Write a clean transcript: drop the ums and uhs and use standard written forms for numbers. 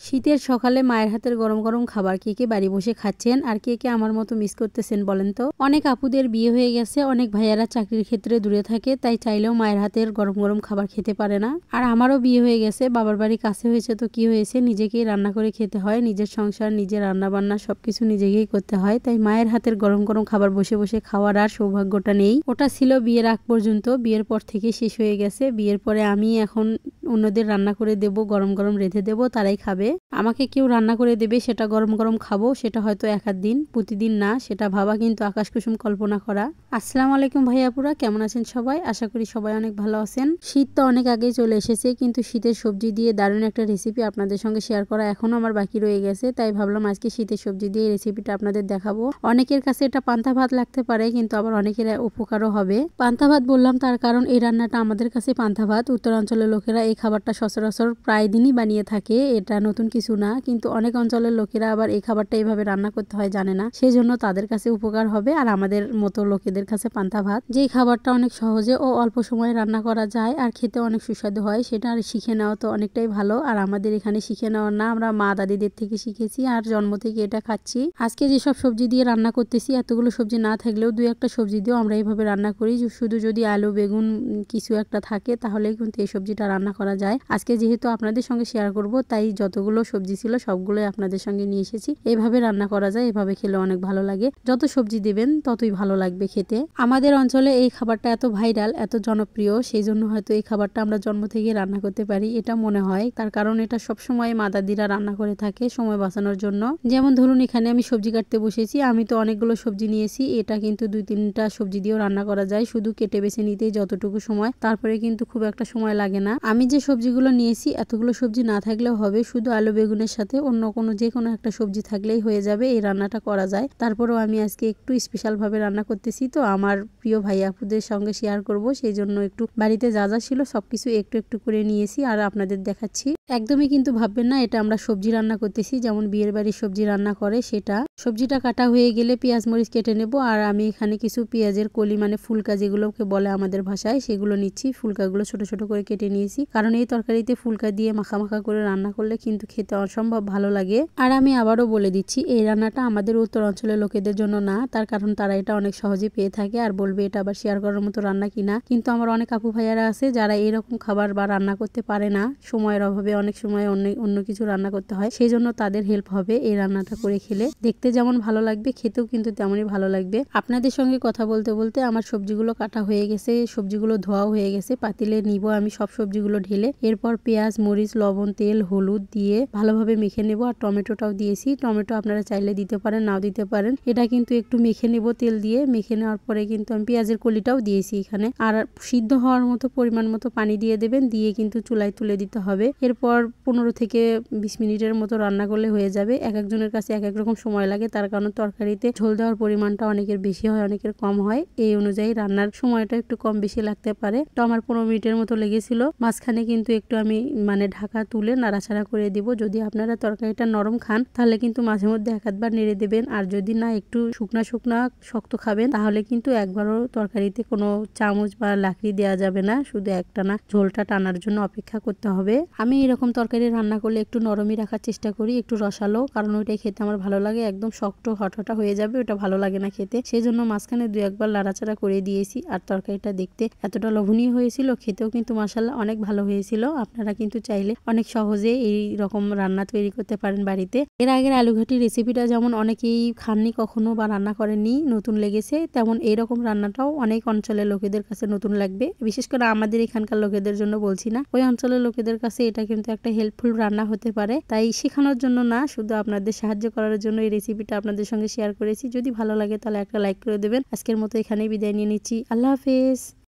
শীতের সকালে মায়ের হাতের গরম গরম খাবার কে কে বাড়ি বসে খাচ্ছেন আর কে কে আমার মতো মিস করতেছেন বলেন তো। অনেক আপুদের বিয়ে হয়ে গেছে, অনেক ভাইয়ারা চাকরির ক্ষেত্রে দূরে থাকে, তাই চাইলেও মায়ের হাতের গরম গরম খাবার খেতে পারে না। আর আমারও বিয়ে হয়ে গেছে, বাবার বাড়ি কাছে হয়েছে তো কি হয়েছে, নিজেকেই রান্না করে খেতে হয়, নিজের সংসার, নিজের রান্না বান্না সবকিছু নিজেকেই করতে হয়। তাই মায়ের হাতের গরম গরম খাবার বসে বসে খাওয়ার আর সৌভাগ্যটা নেই। ওটা ছিল বিয়ের আগ পর্যন্ত, বিয়ের পর থেকে শেষ হয়ে গেছে। বিয়ের পরে আমি এখন অন্যদের রান্না করে দেব, গরম গরম রেঁধে দেব, তারাই খাবে। আমাকে কেউ রান্না করে দেবে, সেটা গরম গরম খাবো, সেটা হয়তো এক আধ দিন, প্রতিদিন না, সেটা ভাবা কিন্তু আকাশ কুসুম কল্পনা করা। আসসালামু আলাইকুম ভাইয়াপুরা, কেমন আছেন সবাই? আশা করি সবাই অনেক ভালো আছেন। শীত তো অনেক আগেই চলে এসেছে, কিন্তু শীতের সবজি দিয়ে দারুণ একটা রেসিপি আপনাদের সঙ্গে শেয়ার করা এখনো আমার বাকি রয়ে গেছে। তাই ভাবলাম আজকে শীতের সবজি দিয়ে রেসিপিটা আপনাদের দেখাবো। অনেকের কাছে এটা পান্তা ভাত লাগতে পারে, কিন্তু আবার অনেকের উপকারও হবে। পান্তা ভাত বললাম তার কারণ এই রান্নাটা আমাদের কাছে পান্তা ভাত। উত্তরাঞ্চলের লোকেরা এই খাবারটা সচরাচর প্রায় দিনই বানিয়ে থাকে, এটা নতুন কিছু না। কিন্তু অনেক অঞ্চলের লোকেরা আবার এই খাবারটা এইভাবে রান্না করতে হয় জানে না, সেই জন্য তাদের কাছে উপকার হবে। আর আমাদের মতো লোকেদের কাছে পান্তা ভাত, যেই খাবারটা অনেক সহজে ও অল্প সময়ে রান্না করা যায় আর খেতে অনেক সুস্বাদু হয়, সেটা আর শিখে নেওয়া তো অনেকটাই ভালো। আর আমাদের এখানে শিখে নেওয়ার না, আমরা মা দাদিদের থেকে শিখেছি আর জন্ম থেকে এটা খাচ্ছি। আজকে যেসব সবজি দিয়ে রান্না করতেছি, এতগুলো সবজি না থাকলেও দুই একটা সবজি দিয়েও আমরা এইভাবে রান্না করি। শুধু যদি আলু বেগুন কিছু একটা থাকে তাহলেই কিন্তু এই সবজিটা রান্না করা যায়। আজকে যেহেতু আপনাদের সঙ্গে শেয়ার করব, তাই যতগুলো সবজি ছিল সবগুলোই আপনাদের সঙ্গে নিয়ে এসেছি। এভাবে রান্না করা যায়, এভাবে খেলে অনেক ভালো লাগে। যত সবজি দেবেন ততই ভালো লাগবে খেতে। আমাদের অঞ্চলে এই খাবারটা এত ভাইরাল, এত জনপ্রিয়, সেই জন্য হয়তো এই খাবারটা আমরা জন্ম থেকে রান্না করতে পারি, এটা মনে হয়। তার কারণ এটা সবসময় মা দাদিরা রান্না করে থাকে সময় বাঁচানোর জন্য। যেমন ধরুন এখানে আমি সবজি কাটতে বসেছি, আমি তো অনেকগুলো সবজি নিয়েছি, এটা কিন্তু 2-3টা সবজি দিয়েও রান্না করা যায়, শুধু কেটে বেছে নিতেই যতটুকু সময়, তারপরে কিন্তু খুব একটা সময় লাগে না। আমি যে সবজিগুলো নিয়েছি এতগুলো সবজি না থাকলেও হবে, শুধু আলু বেগুনের সাথে অন্য কোনো যে কোনো একটা সবজি থাকলেই হয়ে যাবে, এই রান্নাটা করা যায়। তারপরেও আমি আজকে একটু স্পেশাল ভাবে রান্না করতেছি, তো আমার প্রিয় ভাই আপুদের সঙ্গে শেয়ার করব, সেই জন্য একটু বাড়িতে যা যা ছিল সবকিছু একটু একটু করে নিয়েছি আর আপনাদের দেখাচ্ছি। একদমই কিন্তু ভাববেন না এটা আমরা সবজি রান্না করতেছি, যেমন বিয়ের বাড়ির সবজি রান্না করে সেটা। সবজিটা কাটা হয়ে গেলে পেঁয়াজ মরিচ কেটে নেব, আর আমি এখানে কিছু পেঁয়াজের কলি মানে ফুলকা যেগুলোকে বলে আমাদের ভাষায়, সেগুলো নিচ্ছি। ফুলকাগুলো ছোট ছোট করে কেটে নিয়েছি, কারণ এই তরকারিতে ফুলকা দিয়ে মাখা মাখা করে রান্না করলে কিন্তু খেতে অসম্ভব ভালো লাগে। আর আমি আবারও বলে দিচ্ছি, এই রান্নাটা আমাদের উত্তর অঞ্চলের লোকেদের জন্য না, তার কারণ তারা এটা অনেক সহজে পেয়ে থাকে আর বলবে এটা আবার শেয়ার করার মতো রান্না কিনা। কিন্তু আমার অনেক আপু ভাইয়ারা আছে যারা এরকম খাবার বা রান্না করতে পারে না, সময়ের অভাবে অনেক সময় অন্য কিছু রান্না করতে হয়, সেই জন্য তাদের হেল্প হবে এই রান্নাটা করে খেলে। দেখতে যেমন ভালো লাগবে, খেতেও কিন্তু তেমনই ভালো লাগবে। আপনাদের সঙ্গে কথা বলতে বলতে আমার সবজিগুলো কাটা হয়ে গেছে, সবজিগুলো ধোয়াও হয়ে গেছে। পাতিলে নিব আমি সব সবজিগুলো ঢেলে, এরপর পেঁয়াজ মরিচ লবণ তেল হলুদ দিয়ে ভালোভাবে মেখে নেব। আর টমেটোটাও দিয়েছি, টমেটো আপনারা চাইলে দিতে পারেন, নাও দিতে পারেন। এটা কিন্তু একটু মেখে নেব তেল দিয়ে। মেখে নেওয়ার পরে কিন্তু আমি পেঁয়াজের কলিটাও দিয়েছি এখানে। আর সিদ্ধ হওয়ার মতো পরিমাণ মতো পানি দিয়ে দেবেন, দিয়ে কিন্তু চুলায় তুলে দিতে হবে। এরপর 15 থেকে 20 মিনিটের মতো রান্না করলে হয়ে যাবে। এক একজনের কাছে এক এক রকম সময় লাগে, তার কারণ তরকারিতে ঝোল দেওয়ার পরিমাণটা অনেকের বেশি হয়, অনেকের কম হয়, এই অনুযায়ী রান্নার সময়টা একটু কম বেশি লাগতে পারে। তো আমার 15 মিনিটের মতো লেগেছিল। মাঝখানে কিন্তু একটু আমি মানে ঢাকা তুলে নাড়াচাড়া করে দিব। যদি আপনারা তরকারিটা নরম খান তাহলে কিন্তু মাঝে মধ্যে এক আধবার নেড়ে দেবেন, আর যদি না একটু শুকনা শুকনা শক্ত খাবেন তাহলে কিন্তু একবারও তরকারিতে কোনো চামচ বা লাকড়ি দেওয়া যাবে না, শুধু একটানা ঝোলটা টানার জন্য অপেক্ষা করতে হবে। আমি এরকম তরকারি রান্না করলে একটু নরমই রাখার চেষ্টা করি, একটু রসালো, কারণ ওইটাই খেতে আমার ভালো লাগে। একদম শক্ত হটহটা হয়ে যাবে ওটা ভালো লাগে না খেতে, সেই জন্য মাঝখানে 2-1বার নাড়াচাড়া করে দিয়েছি। আর তরকারিটা দেখতে এতটা লোভনীয় হয়েছিল, খেতেও কিন্তু মাশাআল্লাহ অনেক ভালো হয়েছিল। আপনারা কিন্তু চাইলে অনেক সহজে এই রকম রান্না তৈরি করতে পারেন বাড়িতে। এর আগের আলুঘাটি রেসিপিটা যেমন অনেকেই খাননি কখনো বা রান্না করেননি, নতুন লেগেছে, তেমন এইরকম রান্নাটাও অনেক অঞ্চলের লোকেদের কাছে নতুন লাগবে। বিশেষ করে আমাদের এখানকার লোকেদের জন্য বলছি না, ওই অঞ্চলের লোকেদের কাছে এটা কিন্তু একটা হেল্পফুল রান্না হতে পারে। তাই শেখানোর জন্য না, শুধু আপনাদের সাহায্য করার জন্য এই রেসিপিটা আপনাদের সঙ্গে শেয়ার করেছি। যদি ভালো লাগে তাহলে একটা লাইক করে দেবেন। আজকের মতো এখানেই বিদায় নিয়ে নিচ্ছি। আল্লাহ হাফেজ।